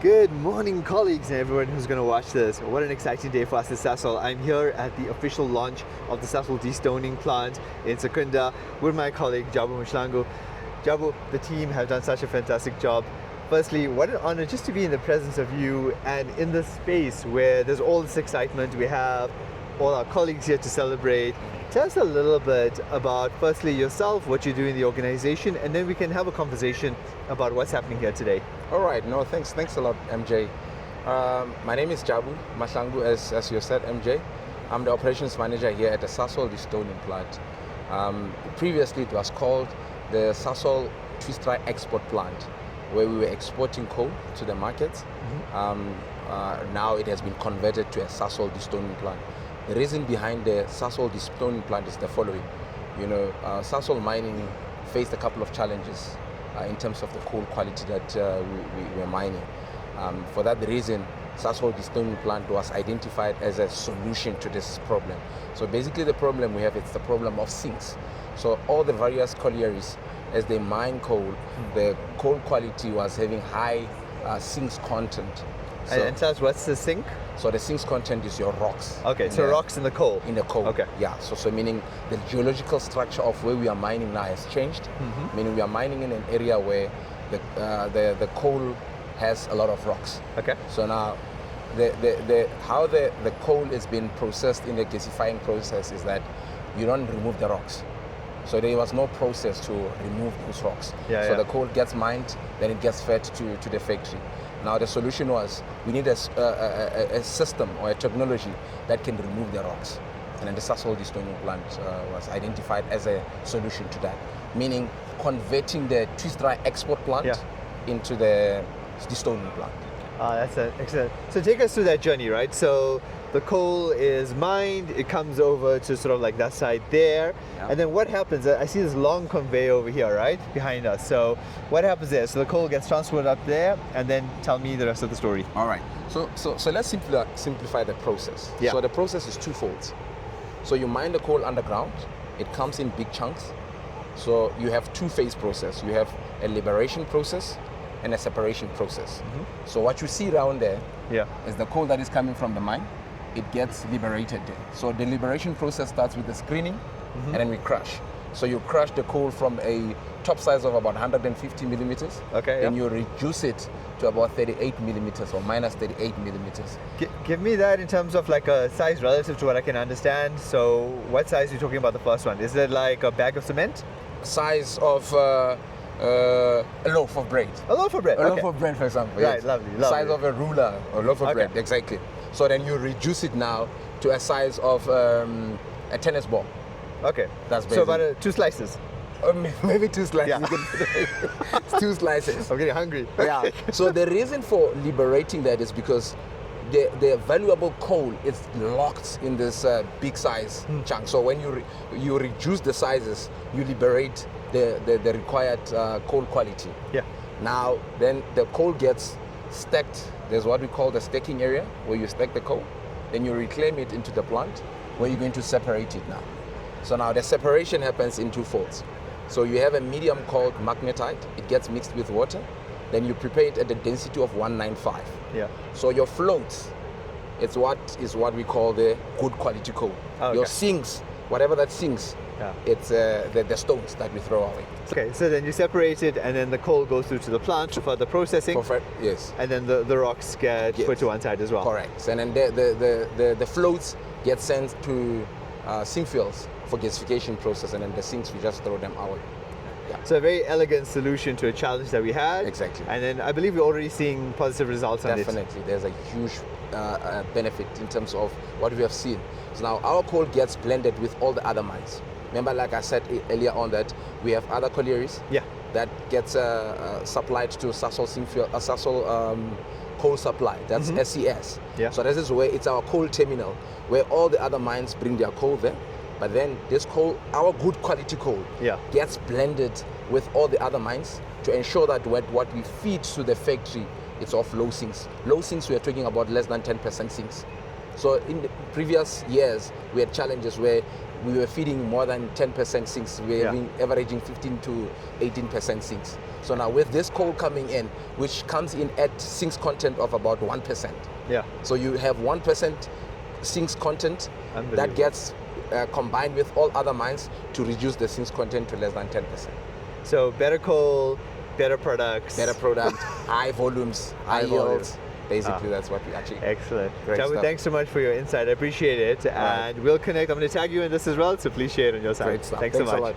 Good morning, colleagues and everyone who's going to watch this. What an exciting day for us at Sasol. I'm here at the official launch of the Sasol Destoning Plant in Secunda with my colleague Jabu Mahlangu. Jabu, the team have done such a fantastic job. Firstly, what an honor just to be in the presence of you and in this space where there's all this excitement. We have all our colleagues here to celebrate. Tell us a little bit about, firstly, yourself, what you do in the organization, and then we can have a conversation about what's happening here today. All right, no, thanks a lot, MJ. My name is Jabu Mahlangu, as you said, MJ. I'm the operations manager here at the Sasol Destoning Plant. Previously, it was called the Sasol Twist-Dry Export Plant, where we were exporting coal to the markets. Now it has been converted to a Sasol Destoning Plant. The reason behind the Sasol Destoning Plant is the following. Sasol mining faced a couple of challenges in terms of the coal quality that we were mining. For that reason, Sasol Destoning Plant was identified as a solution to this problem. So basically the problem we have is the problem of sinks. So all the various collieries, as they mine coal, the coal quality was having high sinks content. So, and tell us, what's the sink? So the sinks content is your rocks. Okay, so rocks in the coal. In the coal. Okay. Yeah. So meaning the geological structure of where we are mining now has changed. Meaning we are mining in an area where the coal has a lot of rocks. Okay. So now how the coal is being processed in the gasifying process is that you don't remove the rocks. So there was no process to remove those rocks. The coal gets mined, then it gets fed to the factory. Now the solution was we need a system or a technology that can remove the rocks. And then the Sasol Destoning Plant was identified as a solution to that. Meaning converting the twist-dry export plant into the destoning plant. That's excellent. So take us through that journey, right? So the coal is mined, it comes over to sort of like that side there, and then what happens? I see this long conveyor over here, right, behind us. So what happens there? So the coal gets transferred up there, and then tell me the rest of the story. All right. So let's simplify the process. Yeah. So the process is twofold. So you mine the coal underground, it comes in big chunks. So you have two-phase process. You have a liberation process and a separation process. So what you see around there is the coal that is coming from the mine. It gets liberated there. So the liberation process starts with the screening and then we crush. So you crush the coal from a top size of about 150 millimeters. Okay. Then you reduce it to about 38 millimeters or minus 38 millimeters. Give me that in terms of like a size relative to what I can understand. So what size are you talking about the first one? Is it like a bag of cement? Size of a loaf of bread. A loaf of bread. A loaf of bread, for example. Right, yes. lovely. Size of a ruler or loaf of bread, exactly. So then you reduce it now to a size of a tennis ball. Okay. That's basically. So about 2 slices. Maybe 2 slices. Yeah. It's 2 slices. I'm getting hungry. Yeah. So the reason for liberating that is because the valuable coal is locked in this big size chunk. So when you reduce the sizes, you liberate the required coal quality. Yeah. Now then the coal gets stacked. There's what we call the stacking area where you stack the coal. Then you reclaim it into the plant where you're going to separate it now. So now the separation happens in two folds. So you have a medium called magnetite. It gets mixed with water. Then you prepare it at the density of 195. Yeah. So your floats, it's what we call the good quality coal. Okay. Your sinks, whatever that sinks, it's the stones that we throw away. Okay, so then you separate it, and then the coal goes through to the plant for the processing. Yes. And then the rocks get put to one side as well. Correct. And then the floats get sent to sink fields for gasification process, and then the sinks we just throw them away. Yeah. So a very elegant solution to a challenge that we had. Exactly. And then I believe we're already seeing positive results on it. Definitely. There's a huge benefit in terms of what we have seen. So now our coal gets blended with all the other mines. Remember, like I said earlier on, that we have other collieries that gets supplied to Sasol Sasol coal supply. That's SES. Yeah. So this is where it's our coal terminal, where all the other mines bring their coal there. But then this coal, our good quality coal, gets blended with all the other mines to ensure that what we feed to the factory, it's of low sinks. Low sinks, we are talking about less than 10% sinks. So in the previous years, we had challenges where we were feeding more than 10% sinks. We were Yeah. averaging 15 to 18% sinks. So now with this coal coming in, which comes in at sinks content of about 1%. Yeah. So you have 1% sinks content that Unbelievable. gets combined with all other mines to reduce the sinks content to less than 10%. So better coal, better products. Better product, high volumes, high yields. Basically, that's what we actually. Excellent. Great Jabu, stuff. thanks so much for your insight. I appreciate it. Right. And we'll connect. I'm going to tag you in this as well, so please share it on your side. Great stuff. Thanks so much. a lot.